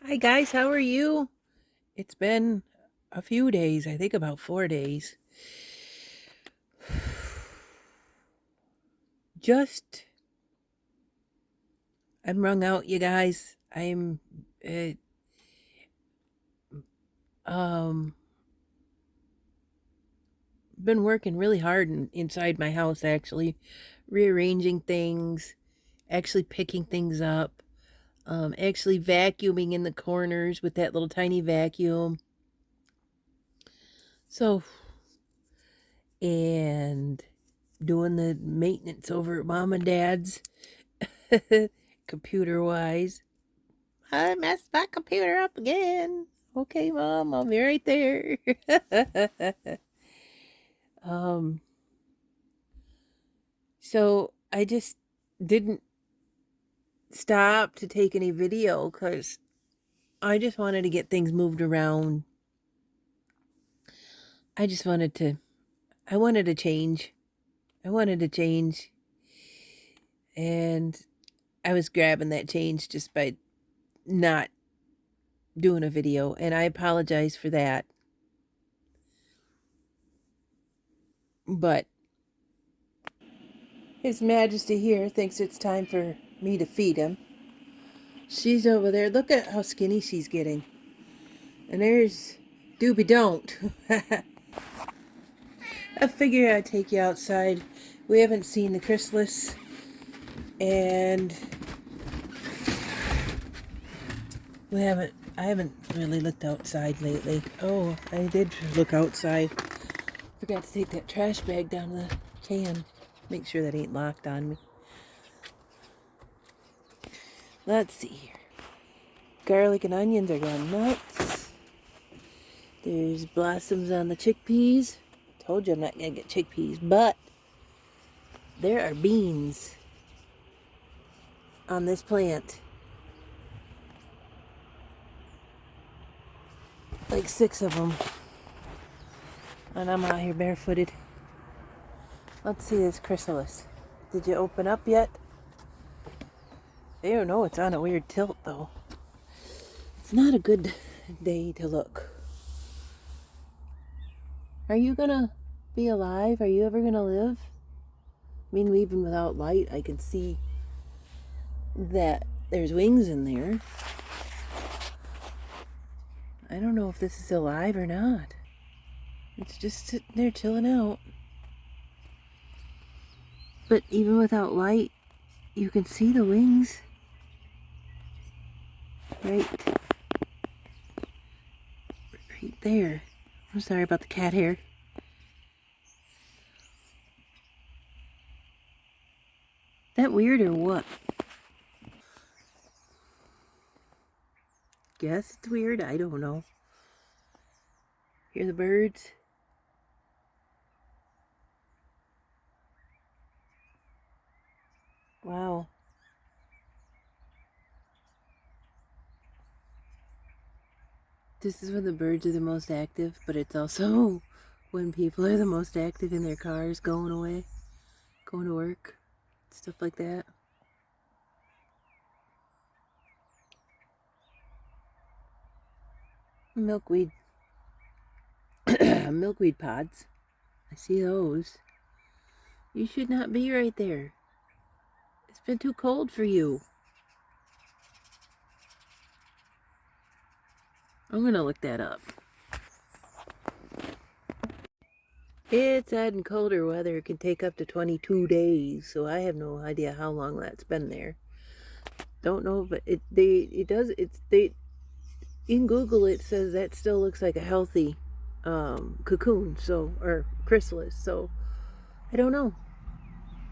Hi guys, how are you? It's been a few days, I think about 4 days. Just, I'm wrung out, you guys. I'm, uh, um, been working really hard inside my house actually, rearranging things, actually picking things up, actually vacuuming in the corners with that little tiny vacuum. So, and doing the maintenance over at mom and dad's, computer wise. I messed my computer up again. Okay, Mom, I'll be right there. um, so I just didn't stop to take any video because I just wanted to get things moved around. I just wanted to, I wanted to change. I wanted to change. And I was grabbing that change just by not doing a video. And I apologize for that. But His Majesty here thinks it's time for me to feed him. She's over there. Look at how skinny she's getting. And there's Doobie Don't. I figure I'd take you outside. We haven't seen the chrysalis. And I haven't really looked outside lately. Oh, I did look outside. Forgot to take that trash bag down the can. Make sure that ain't locked on me. Let's see here. Garlic and onions are going nuts. There's blossoms on the chickpeas. Told you I'm not going to get chickpeas, but there are beans on this plant. Like 6 of them. And I'm out here barefooted. Let's see this chrysalis. Did you open up yet? I don't know, it's on a weird tilt though. It's not a good day to look. Are you gonna be alive? Are you ever gonna live? I mean, even without light, I can see that there's wings in there. I don't know if this is alive or not. It's just sitting there chilling out. But even without light, you can see the wings. Right there. I'm sorry about the cat hair. That weird or what? Guess it's weird. I don't know. Hear the birds? Wow. This is when the birds are the most active, but it's also when people are the most active in their cars going away, going to work, stuff like that. Milkweed. Milkweed pods. I see those. You should not be right there. It's been too cold for you. I'm gonna look that up. It's adding colder weather. It can take up to 22 days, so I have no idea how long that's been there. Don't know, but it does. In Google it says that still looks like a healthy cocoon, so, or chrysalis. So I don't know.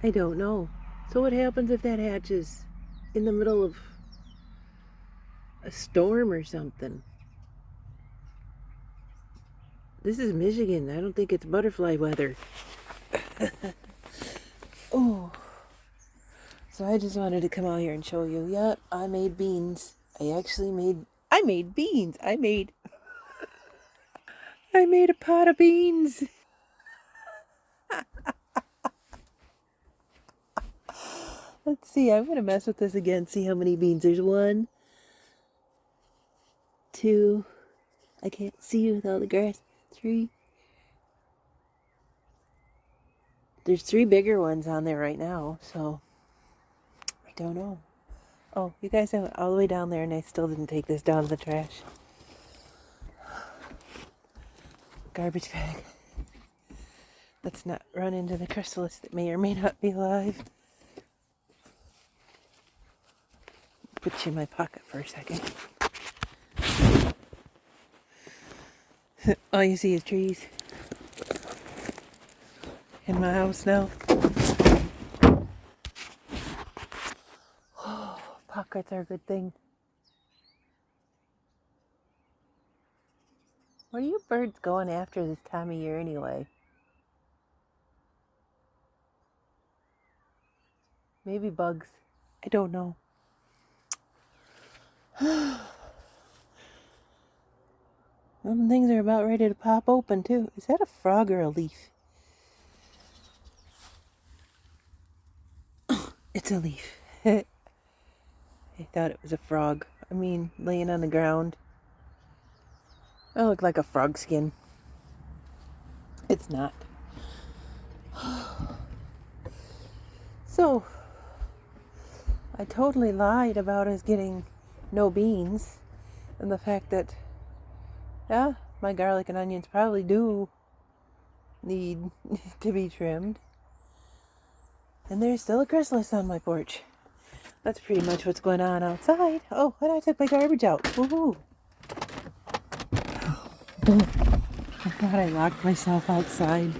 I don't know. So what happens if that hatches in the middle of a storm or something? This is Michigan. I don't think it's butterfly weather. Oh. So I just wanted to come out here and show you. Yep, I made beans. I made beans. I made a pot of beans. Let's see. I'm going to mess with this again. See how many beans. There's 1, 2. I can't see with all the grass. 3. There's 3 bigger ones on there right now, so I don't know. Oh, you guys are all the way down there, and I still didn't take this down to the trash. Garbage bag. Let's not run into the chrysalis that may or may not be alive. Put you in my pocket for a second. All you see is trees. In my house now. Oh, pockets are a good thing. What are you birds going after this time of year anyway? Maybe bugs. I don't know. Some things are about ready to pop open too. Is that a frog or a leaf? It's a leaf. I thought it was a frog. I mean, laying on the ground. I look like a frog skin. It's not. So, I totally lied about us getting no beans. And the fact that, yeah, my garlic and onions probably do need to be trimmed. And there's still a chrysalis on my porch. That's pretty much what's going on outside. Oh, and I took my garbage out. Woohoo! I thought I locked myself outside.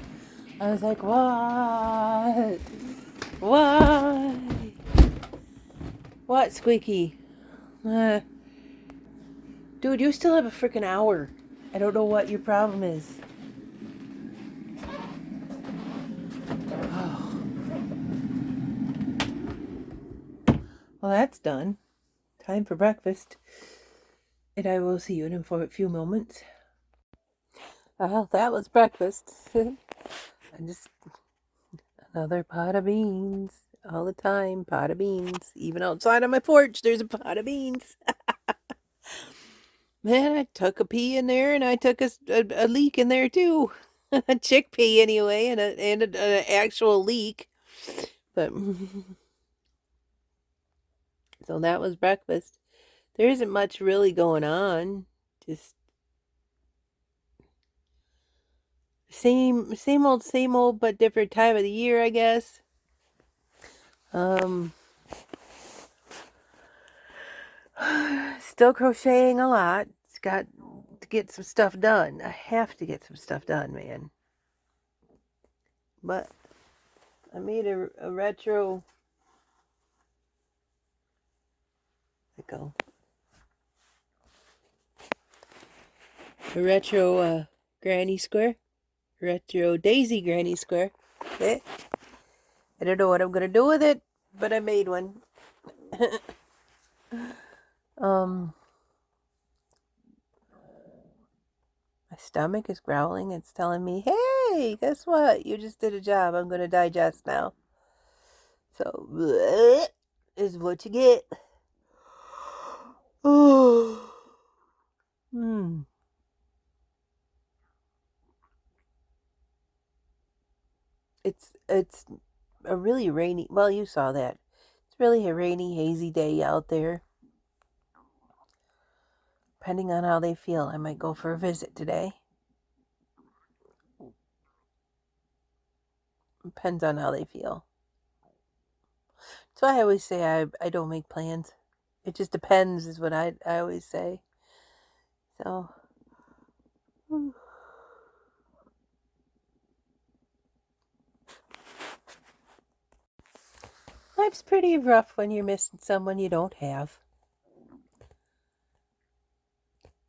I was like, what? Why? What, Squeaky? Dude, you still have a freaking hour. I don't know what your problem is. Oh. Well, that's done. Time for breakfast. And I will see you in a few moments. Well, that was breakfast. And just another pot of beans. All the time, pot of beans. Even outside on my porch, there's a pot of beans. Man, I took a pea in there, and I took a leek in there too. A chickpea anyway, and an actual leek. But so that was breakfast. There isn't much really going on. Just same old, but different time of the year, I guess. Still crocheting a lot. It's got to get some stuff done. I have to get some stuff done, man. But I made a retro. A retro granny square. Retro daisy granny square. I don't know what I'm gonna do with it, but I made one. My stomach is growling. It's telling me, hey, guess what? You just did a job. I'm gonna digest now. So, bleh, is what you get. Oh. It's a really rainy, well, you saw that. It's really a rainy, hazy day out there. Depending on how they feel, I might go for a visit today. Depends on how they feel. So I always say I don't make plans. It just depends is what I always say. So life's pretty rough when you're missing someone you don't have.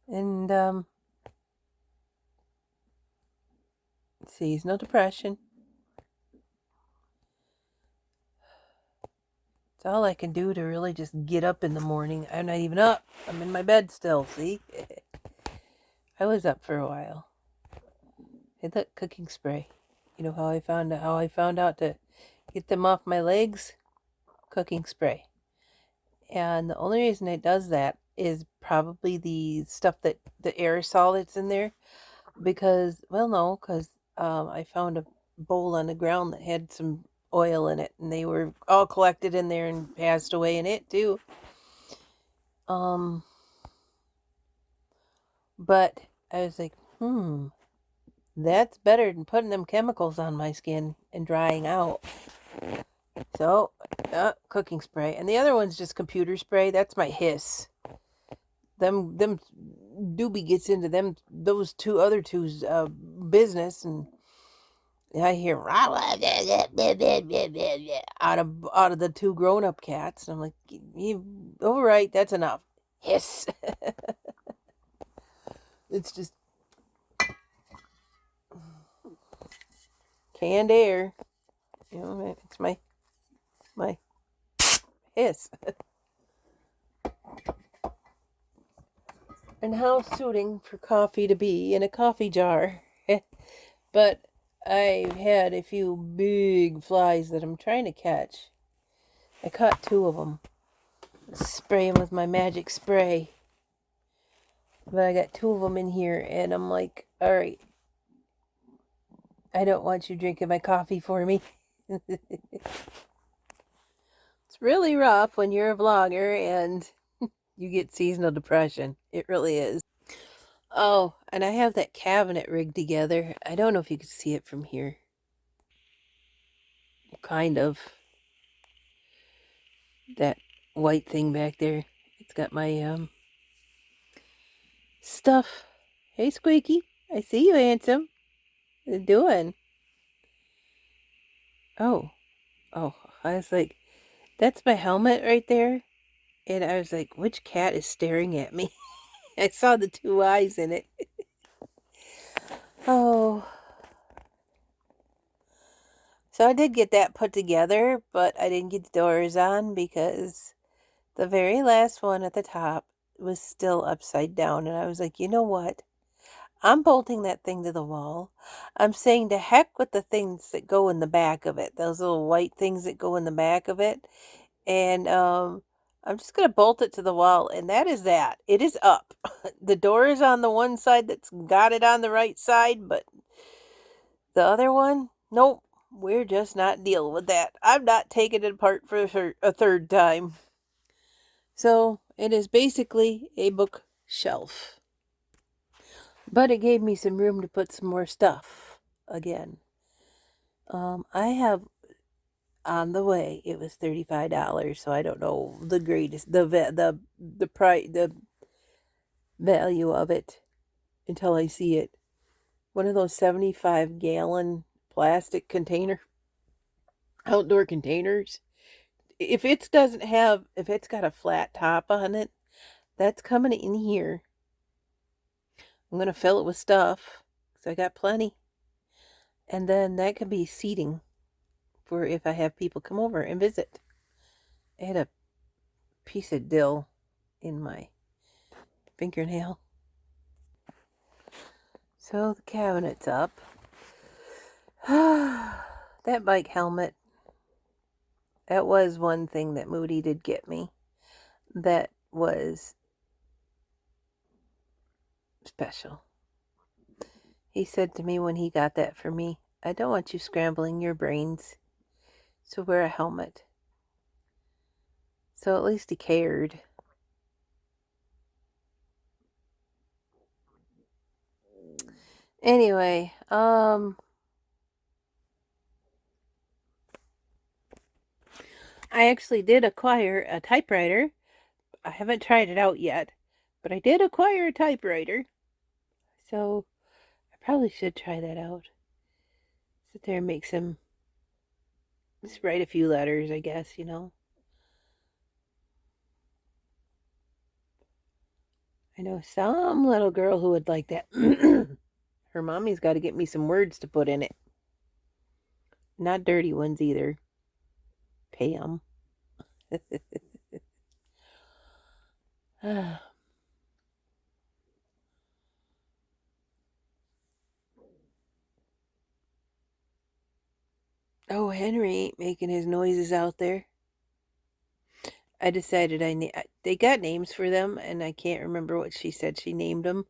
And seasonal depression. It's all I can do to really just get up in the morning. I'm not even up. I'm in my bed still, see? I was up for a while. Hey, look, cooking spray. You know how I found out to get them off my legs? Cooking spray. And the only reason it does that is probably the stuff that the aerosol that's in there. Because, well, no, because I found a bowl on the ground that had some oil in it, and they were all collected in there and passed away in it too. But I was like, that's better than putting them chemicals on my skin and drying out. So, cooking spray, and the other one's just computer spray. That's my hiss. Them doobie gets into those other two's business, and I hear out of the two grown up cats, and I'm like, all right, that's enough. Hiss. It's just canned air. You know, it's my hiss. And how suiting for coffee to be in a coffee jar. But I've had a few big flies that I'm trying to catch. I caught 2 of them. Spray them with my magic spray. But I got 2 of them in here, and I'm like, all right, I don't want you drinking my coffee for me. It's really rough when you're a vlogger and you get seasonal depression. It really is. Oh, and I have that cabinet rigged together. I don't know if you can see it from here. Kind of. That white thing back there. It's got my stuff. Hey, Squeaky. I see you, handsome. What are you doing? Oh. I was like, that's my helmet right there. And I was like, which cat is staring at me? I saw the 2 eyes in it. Oh. So I did get that put together, but I didn't get the doors on because the very last one at the top was still upside down. And I was like, you know what? I'm bolting that thing to the wall. I'm saying to heck with the things that go in the back of it, those little white things that go in the back of it. And I'm just going to bolt it to the wall. And that is that. It is up. The door is on the one side that's got it on the right side, but the other one, nope. We're just not dealing with that. I'm not taking it apart for a 3rd time. So it is basically a bookshelf. But it gave me some room to put some more stuff again. I have on the way. It was $35, so I don't know the greatest the price the value of it until I see it. One of those 75-gallon plastic outdoor containers. If it's got a flat top on it, that's coming in here. I'm gonna fill it with stuff because I got plenty, and then that can be seating for if I have people come over and visit. I had a piece of dill in my fingernail. So the cabinet's up. That bike helmet, that was one thing that Moody did get me. That was special. He said to me when he got that for me, I don't want you scrambling your brains, so wear a helmet. So at least he cared. Anyway, I actually did acquire a typewriter. I haven't tried it out yet, but I did acquire a typewriter. So I probably should try that out. Sit there and make some, just write a few letters, I guess, you know. I know some little girl who would like that. Her mommy's got to get me some words to put in it. Not dirty ones either. Pay 'em. Oh, Henry ain't making his noises out there. I decided they got names for them, and I can't remember what she said she named them.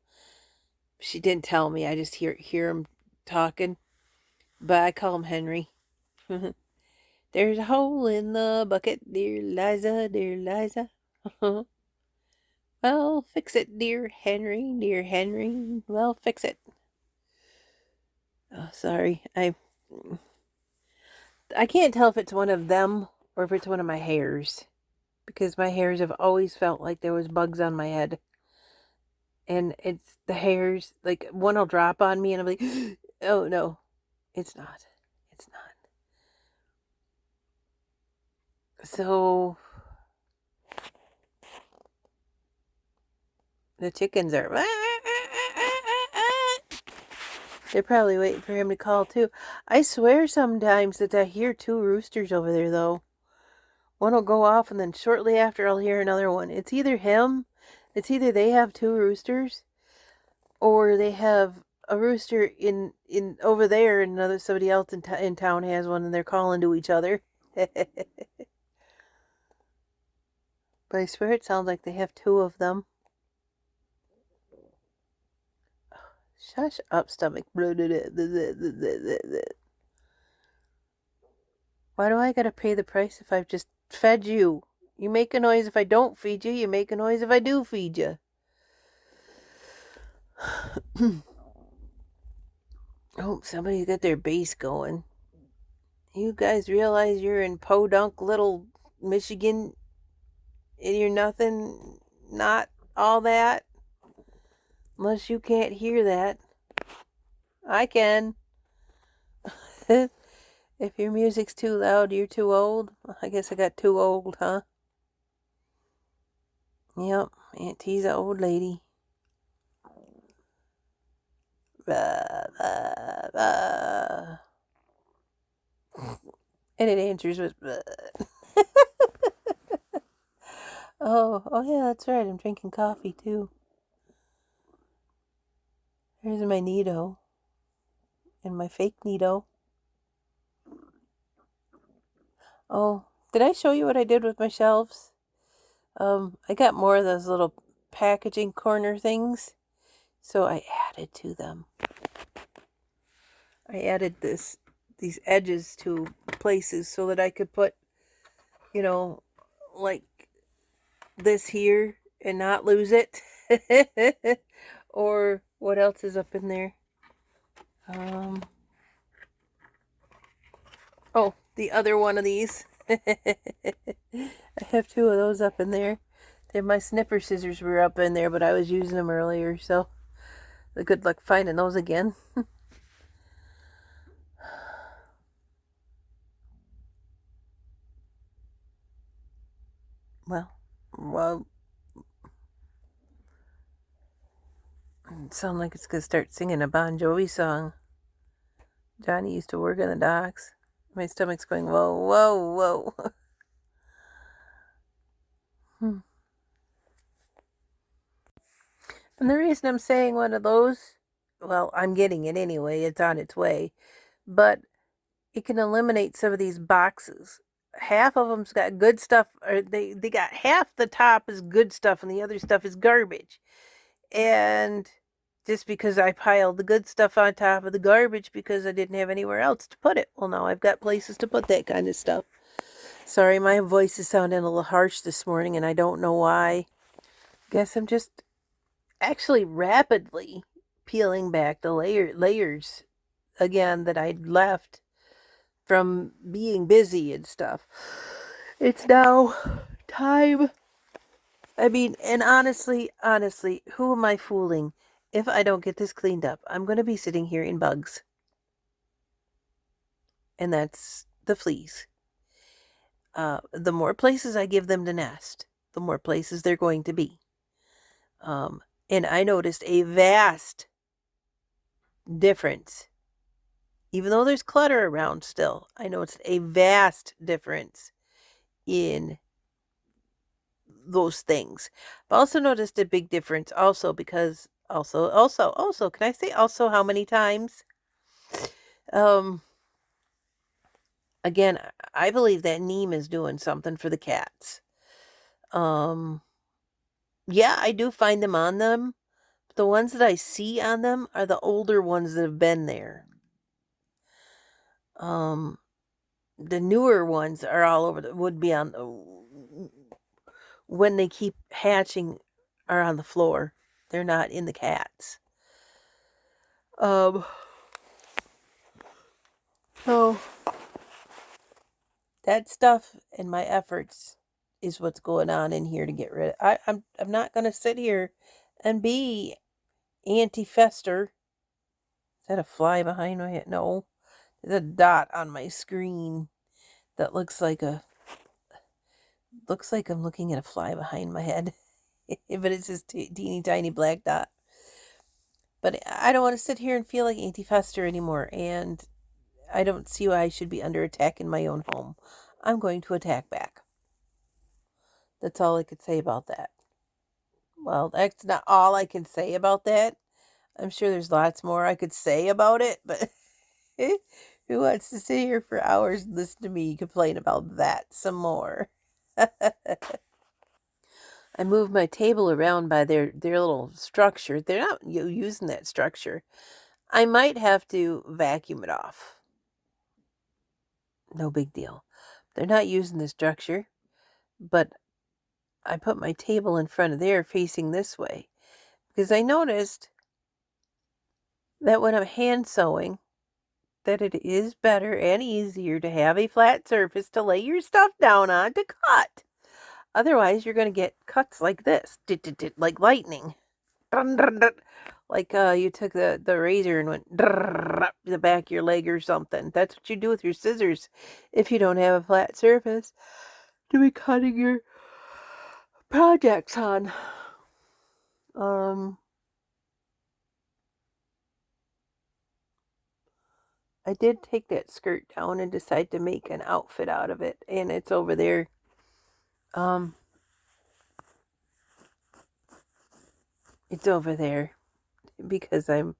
She didn't tell me. I just hear him talking, but I call him Henry. There's a hole in the bucket, dear Liza, dear Liza. Well, fix it, dear Henry. Well, fix it. Oh, sorry. I can't tell if it's one of them or if it's one of my hairs, because my hairs have always felt like there was bugs on my head. And it's the hairs, like one will drop on me and I'm like, oh no, it's not. It's not. So the chickens are, they're probably waiting for him to call too. I swear sometimes that I hear two roosters over there though. One will go off and then shortly after I'll hear another one. It's either they have two roosters, or they have a rooster in over there, and somebody else in town has one, and they're calling to each other. But I swear it sounds like they have two of them. Shush up, stomach. Why do I gotta pay the price if I've just fed you? You make a noise if I don't feed you. You make a noise if I do feed you. Oh, somebody's got their bass going. You guys realize you're in Podunk, little Michigan, and you're nothing, not all that? Unless you can't hear that. I can. If your music's too loud, you're too old. I guess I got too old, huh? Yep, Auntie's an old lady. Blah, blah, blah. And it answers with oh yeah, that's right. I'm drinking coffee too. Here's my Nido. And my fake Nido. Oh, did I show you what I did with my shelves? I got more of those little packaging corner things, so I added to them. I added these edges to places so that I could put, like this here and not lose it. Or what else is up in there? Oh, the other one of these. I have two of those up in there. My snipper scissors were up in there, but I was using them earlier, so good luck finding those again. Well, it sounds like it's gonna start singing a Bon Jovi song. Johnny used to work on the docks. My stomach's going, whoa, whoa, whoa. And the reason I'm saying one of those, well, I'm getting it anyway, it's on its way, but it can eliminate some of these boxes. Half of them's got good stuff, or they got half the top is good stuff and the other stuff is garbage. And just because I piled the good stuff on top of the garbage because I didn't have anywhere else to put it. Well, now I've got places to put that kind of stuff. Sorry, my voice is sounding a little harsh this morning, and I don't know why. Guess I'm just actually rapidly peeling back the layers again that I'd left from being busy and stuff. It's now time. I mean, and honestly, who am I fooling? If I don't get this cleaned up, I'm going to be sitting here in bugs. And that's the fleas. The more places I give them to nest, the more places they're going to be. And I noticed a vast difference. Even though there's clutter around still, I noticed a vast difference in those things. I've also noticed a big difference also because also, can I say also how many times? Again, I believe that Neem is doing something for the cats. Yeah, I do find them on them. But the ones that I see on them are the older ones that have been there. Um, the newer ones are all over would be on when they keep hatching are on the floor. They're not in the cats. Um, so that stuff and my efforts is what's going on in here to get rid of. I'm not gonna sit here and be anti-fester. Is that a fly behind my head? No. There's a dot on my screen that looks like I'm looking at a fly behind my head. But it's this teeny tiny black dot. But I don't want to sit here and feel like anti-fester anymore, and I don't see why I should be under attack in my own home. I'm going to attack back. That's all I could say about that. Well, that's not all I can say about that. I'm sure there's lots more I could say about it, but who wants to sit here for hours and listen to me complain about that some more? I moved my table around by their little structure. They're not using that structure. I might have to vacuum it off. No big deal. They're not using the structure, but I put my table in front of there facing this way because I noticed that when I'm hand sewing, that it is better and easier to have a flat surface to lay your stuff down on to cut. Otherwise, you're going to get cuts like this, like lightning. Like you took the razor and went the back of your leg or something. That's what you do with your scissors if you don't have a flat surface to be cutting your projects on. I did take that skirt down and decide to make an outfit out of it, and it's over there. It's over there because I'm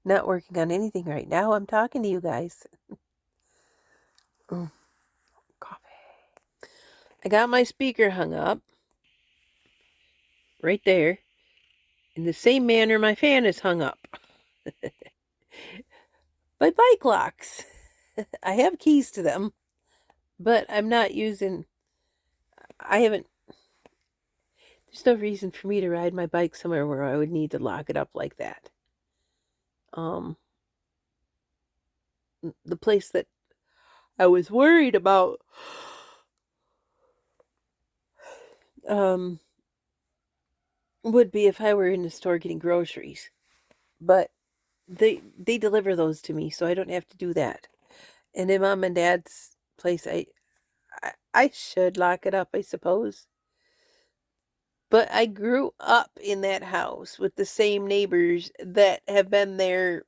not working on anything right now. I'm talking to you guys. Coffee. I got my speaker hung up right there in the same manner my fan is hung up. My bike locks. I have keys to them, but I'm not using. I haven't. There's no reason for me to ride my bike somewhere where I would need to lock it up like that. The place that I was worried about would be if I were in the store getting groceries. But they deliver those to me, so I don't have to do that. And in mom and dad's place, I should lock it up, I suppose. But I grew up in that house with the same neighbors that have been there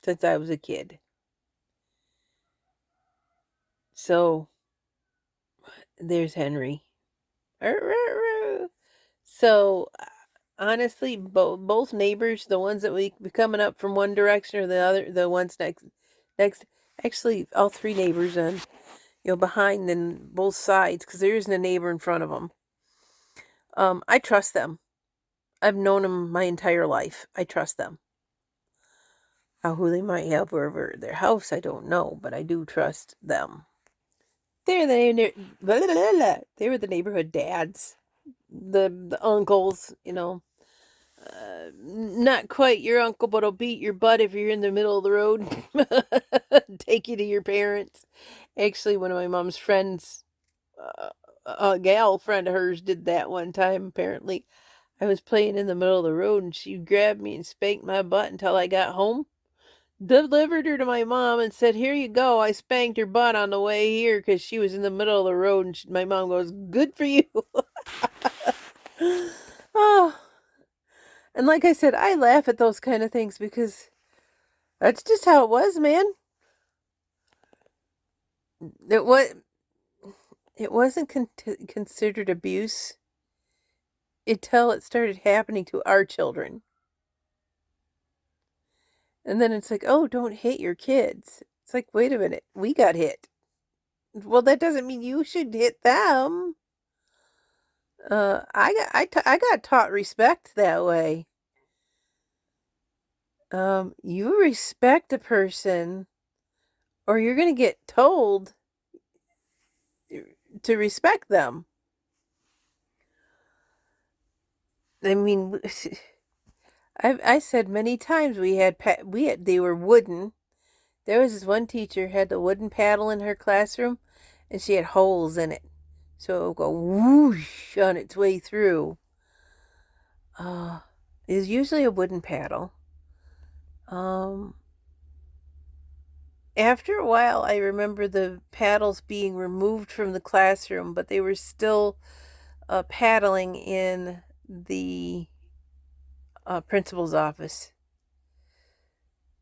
since I was a kid. So there's Henry. So honestly, both neighbors, the ones that we be coming up from one direction or the other, the ones next, actually all three neighbors and behind and both sides, because there isn't a neighbor in front of them. I trust them. I've known them my entire life. I trust them. Who they might have over their house, I don't know, but I do trust them. They were the neighborhood dads, the uncles, not quite your uncle, but will beat your butt if you're in the middle of the road. Take you to your parents. Actually, one of my mom's friends, a gal friend of hers, did that one time, apparently. I was playing in the middle of the road, and she grabbed me and spanked my butt until I got home. Delivered her to my mom and said, "Here you go. I spanked her butt on the way here because she was in the middle of the road." And my mom goes, "Good for you." Oh. And like I said, I laugh at those kind of things because that's just how it was, man. It was. It wasn't considered abuse until it started happening to our children. And then it's like, oh, don't hit your kids. It's like, wait a minute, we got hit. Well, that doesn't mean you should hit them. I got taught respect that way. You respect a person, or you're gonna get told to respect them. I mean, I said many times they were wooden. There was this one teacher had the wooden paddle in her classroom, and she had holes in it, so it would go whoosh on its way through. It's usually a wooden paddle. Um, After a while, I remember the paddles being removed from the classroom, but they were still paddling in the principal's office.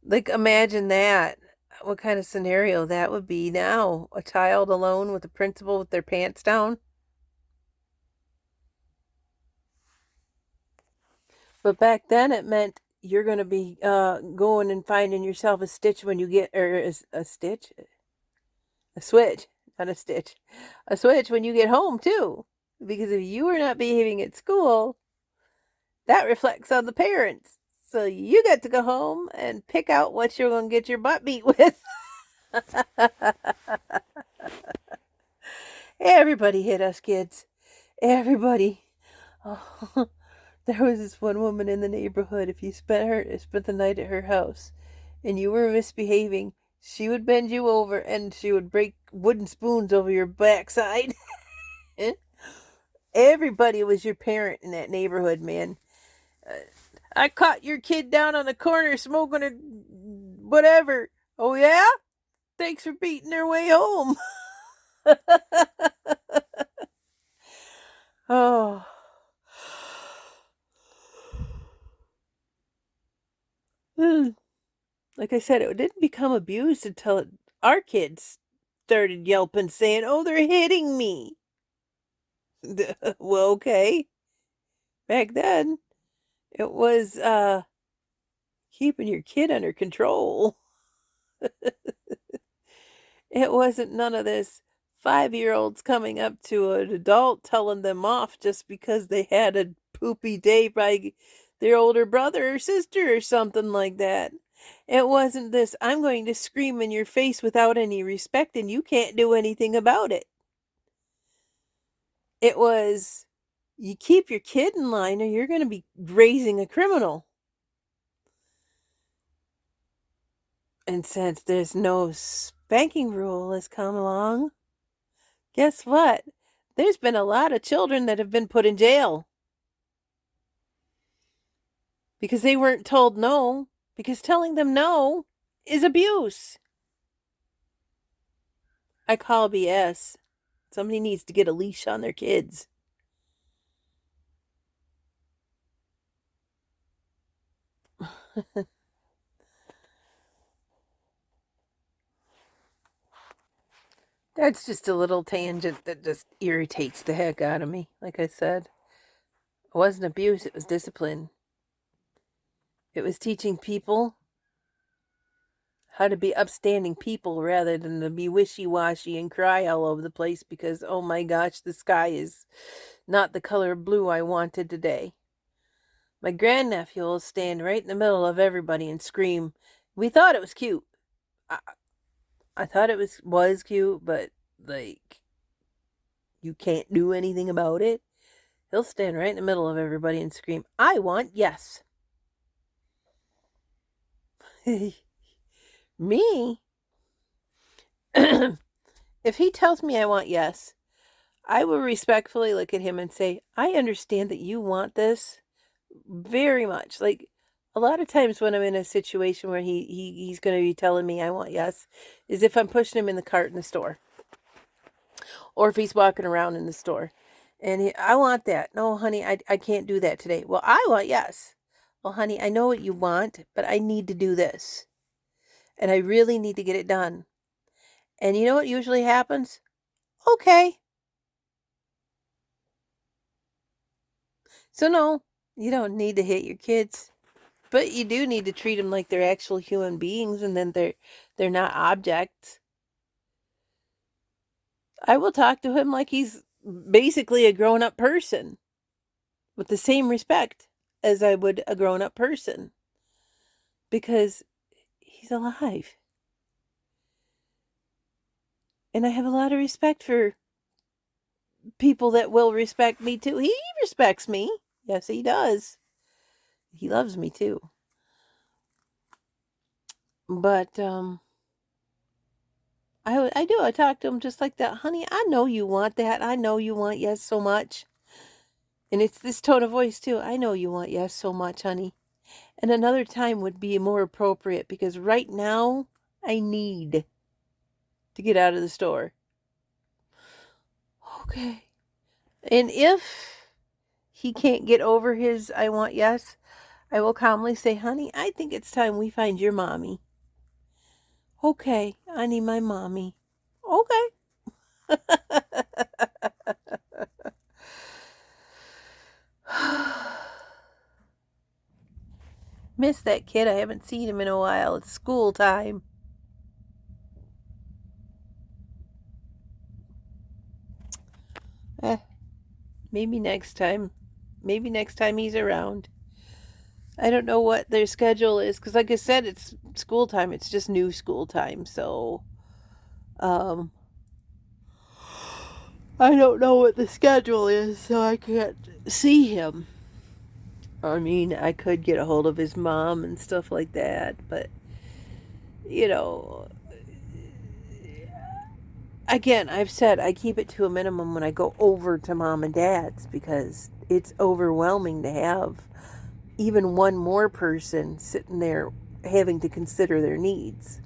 Like, imagine that. What kind of scenario that would be now? A child alone with the principal with their pants down? But back then it meant you're going to be going and finding yourself a stitch when you get, or a stitch? A switch, not a stitch. A switch when you get home, too. Because if you were not behaving at school, that reflects on the parents. So you got to go home and pick out what you're going to get your butt beat with. Everybody hit us kids. Everybody. Oh, there was this one woman in the neighborhood. If you spent the night at her house, and you were misbehaving, she would bend you over and she would break wooden spoons over your backside. Everybody was your parent in that neighborhood, man. I caught your kid down on the corner smoking a whatever. Oh yeah? Thanks for beating their way home. Oh. Like I said, it didn't become abused until our kids started yelping, saying, "Oh, they're hitting me." Well, okay. Back then, it was keeping your kid under control. It wasn't none of this 5-year-olds coming up to an adult telling them off just because they had a poopy day by their older brother or sister or something like that. It wasn't this, "I'm going to scream in your face without any respect and you can't do anything about it." It was, "You keep your kid in line or you're going to be raising a criminal." And since there's no spanking rule has come along, guess what? There's been a lot of children that have been put in jail because they weren't told no, because telling them no is abuse. I call BS. Somebody needs to get a leash on their kids. That's just a little tangent that just irritates the heck out of me. Like I said, it wasn't abuse, it was discipline. It was teaching people how to be upstanding people rather than to be wishy-washy and cry all over the place because, oh my gosh, the sky is not the color of blue I wanted today. My grandnephew will stand right in the middle of everybody and scream. We thought it was cute. I, I thought it was cute, but like you can't do anything about it. He'll stand right in the middle of everybody and scream, "I want yes." Me? If he tells me I want yes, I will respectfully look at him and say, "I understand that you want this very much." Like a lot of times when I'm in a situation where he's going to be telling me I want yes, is if I'm pushing him in the cart in the store, or if he's walking around in the store, and I want that. No, honey, I can't do that today. Well, I want yes. Well, honey, I know what you want, but I need to do this, and I really need to get it done. And you know what usually happens? Okay. So no, you don't need to hit your kids. But you do need to treat them like they're actual human beings and then they're not objects. I will talk to him like he's basically a grown up person with the same respect as I would a grown up person because he's alive. And I have a lot of respect for people that will respect me too. He respects me. Yes, he does. He loves me too. But I do. I talk to him just like that. Honey, I know you want that. I know you want yes so much. And it's this tone of voice too. I know you want yes so much, honey. And another time would be more appropriate because right now I need to get out of the store. Okay. And if he can't get over his I want yes, I will calmly say, honey, I think it's time we find your mommy. Okay, I need my mommy. Okay. Miss that kid. I haven't seen him in a while. It's school time. Eh, maybe next time. Maybe next time he's around. I don't know what their schedule is because, like I said, it's school time. It's just new school time. So, um, I don't know what the schedule is, so I can't see him. I mean, I could get a hold of his mom and stuff like that, but, you know, again, I've said I keep it to a minimum when I go over to mom and dad's because it's overwhelming to have even one more person sitting there having to consider their needs.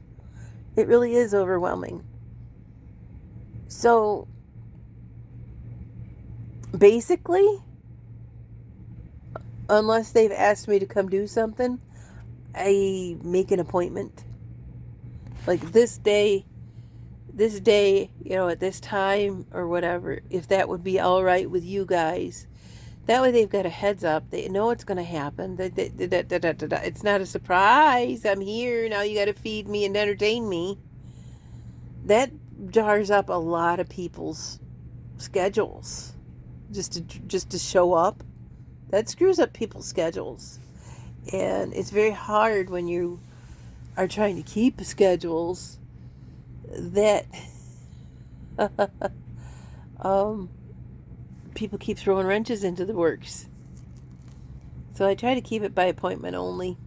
It really is overwhelming. So basically, unless they've asked me to come do something, I make an appointment. Like this day, at this time or whatever, if that would be all right with you guys. That way they've got a heads up. They know it's going to happen. It's not a surprise. I'm here. Now you got to feed me and entertain me. That jars up a lot of people's schedules just to show up. That screws up people's schedules. And it's very hard when you are trying to keep schedules that um, people keep throwing wrenches into the works. So I try to keep it by appointment only.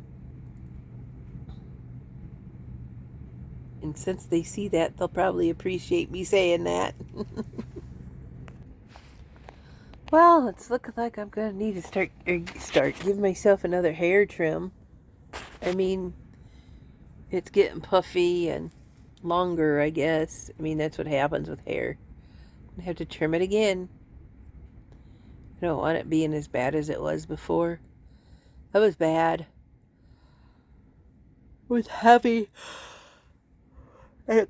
And since they see that, they'll probably appreciate me saying that. Well, it's looking like I'm going to need to give myself another hair trim. I mean, it's getting puffy and longer, I guess. I mean, that's what happens with hair. I have to trim it again. I don't want it being as bad as it was before. That was bad. It was heavy. And it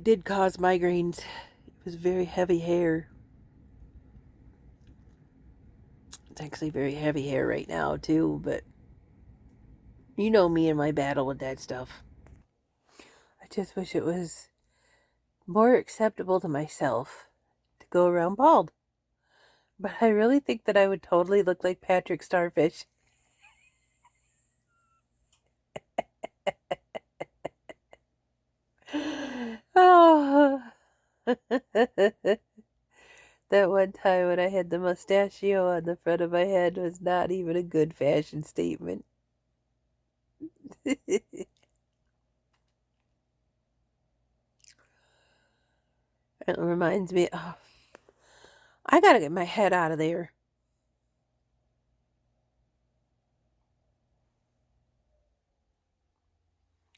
did cause migraines. It was very heavy hair. It's actually very heavy hair right now, too, but you know me and my battle with that stuff. I just wish it was more acceptable to myself to go around bald. But I really think that I would totally look like Patrick Starfish. Oh. That one time when I had the mustachio on the front of my head was not even a good fashion statement. It reminds me, oh, I gotta get my head out of there.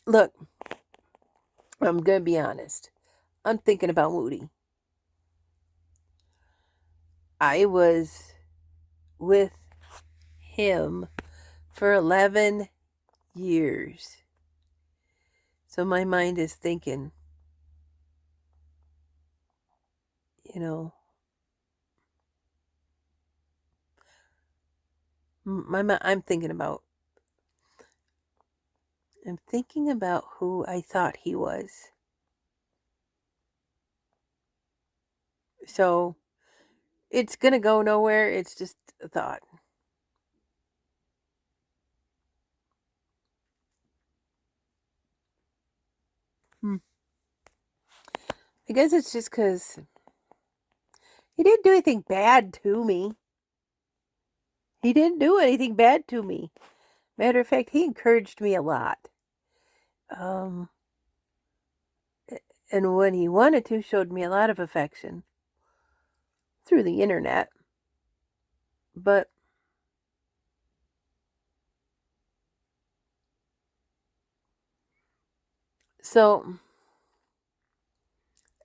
Look, I'm gonna be honest. I'm thinking about Moody. I was with him for 11 years. So my mind is thinking, you know, I'm thinking about who I thought he was. So it's going to go nowhere. It's just a thought. I guess it's just because he didn't do anything bad to me. He didn't do anything bad to me. Matter of fact, he encouraged me a lot. Um, and when he wanted to, showed me a lot of affection through the internet. But so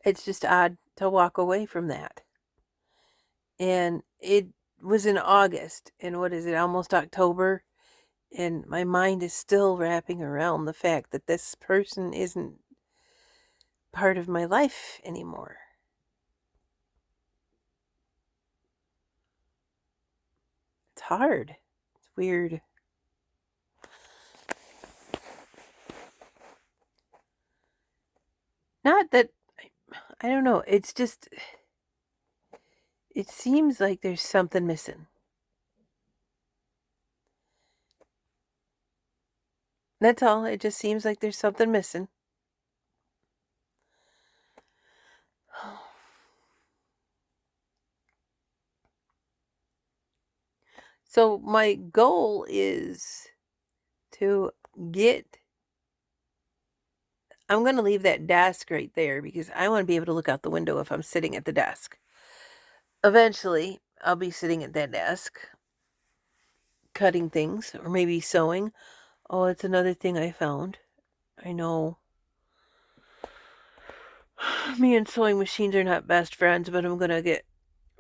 it's just odd to walk away from that. And it was in August, and what is it, almost October? And my mind is still wrapping around the fact that this person isn't part of my life anymore. It's hard. It's weird. Not that, I don't know, it's just, it seems like there's something missing. That's all. It just seems like there's something missing. So my goal is to get, I'm going to leave that desk right there because I want to be able to look out the window if I'm sitting at the desk. Eventually, I'll be sitting at that desk cutting things or maybe sewing. Oh, it's another thing I found. I know me and sewing machines are not best friends, but I'm going to get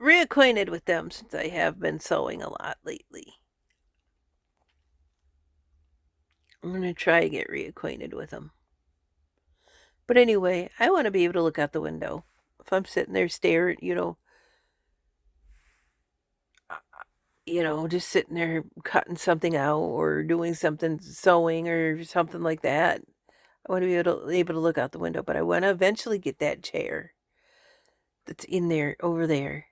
reacquainted with them since I have been sewing a lot lately. I'm going to try to get reacquainted with them. But anyway, I want to be able to look out the window. If I'm sitting there staring, just sitting there cutting something out or doing something, sewing or something like that. I want to be able to look out the window, but I want to eventually get that chair that's in there, over there,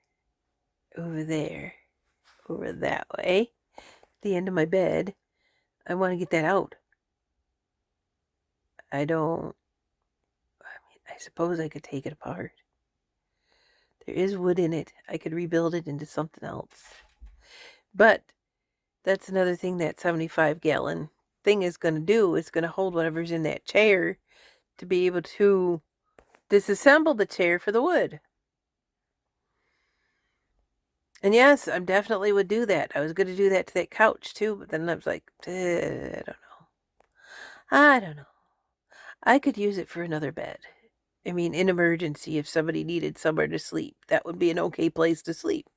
over there, over that way, the end of my bed. I want to get that out. I suppose I could take it apart. There is wood in it. I could rebuild it into something else. But that's another thing that 75-gallon thing is going to do. It's going to hold whatever's in that chair to be able to disassemble the chair for the wood. And yes, I definitely would do that. I was going to do that to that couch too, but then I was like, I don't know. I don't know. I could use it for another bed. I mean, in emergency, if somebody needed somewhere to sleep, that would be an okay place to sleep.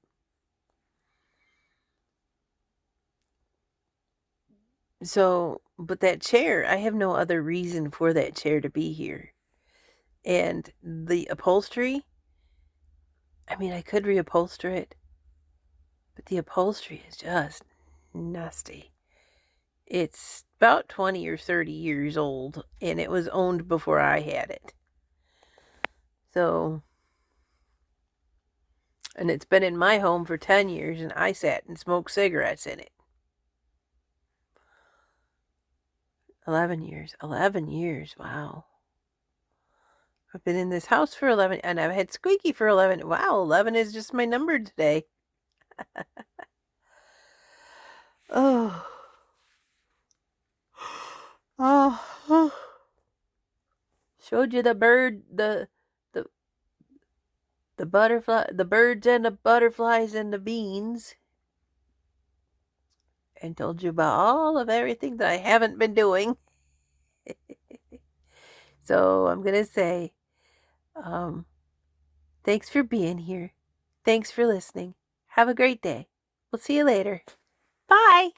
So, but that chair, I have no other reason for that chair to be here. And the upholstery, I mean, I could reupholster it, but the upholstery is just nasty. It's about 20 or 30 years old, and it was owned before I had it. So, and it's been in my home for 10 years, and I sat and smoked cigarettes in it. 11 years. 11 years. Wow. I've been in this house for 11, and I've had Squeaky for 11. Wow, 11 is just my number today. Oh. Oh. Showed you the bird, the butterfly, the birds and the butterflies and the beans, and told you about all of everything that I haven't been doing. So I'm gonna say, thanks for being here. Thanks for listening. Have a great day. We'll see you later. Bye.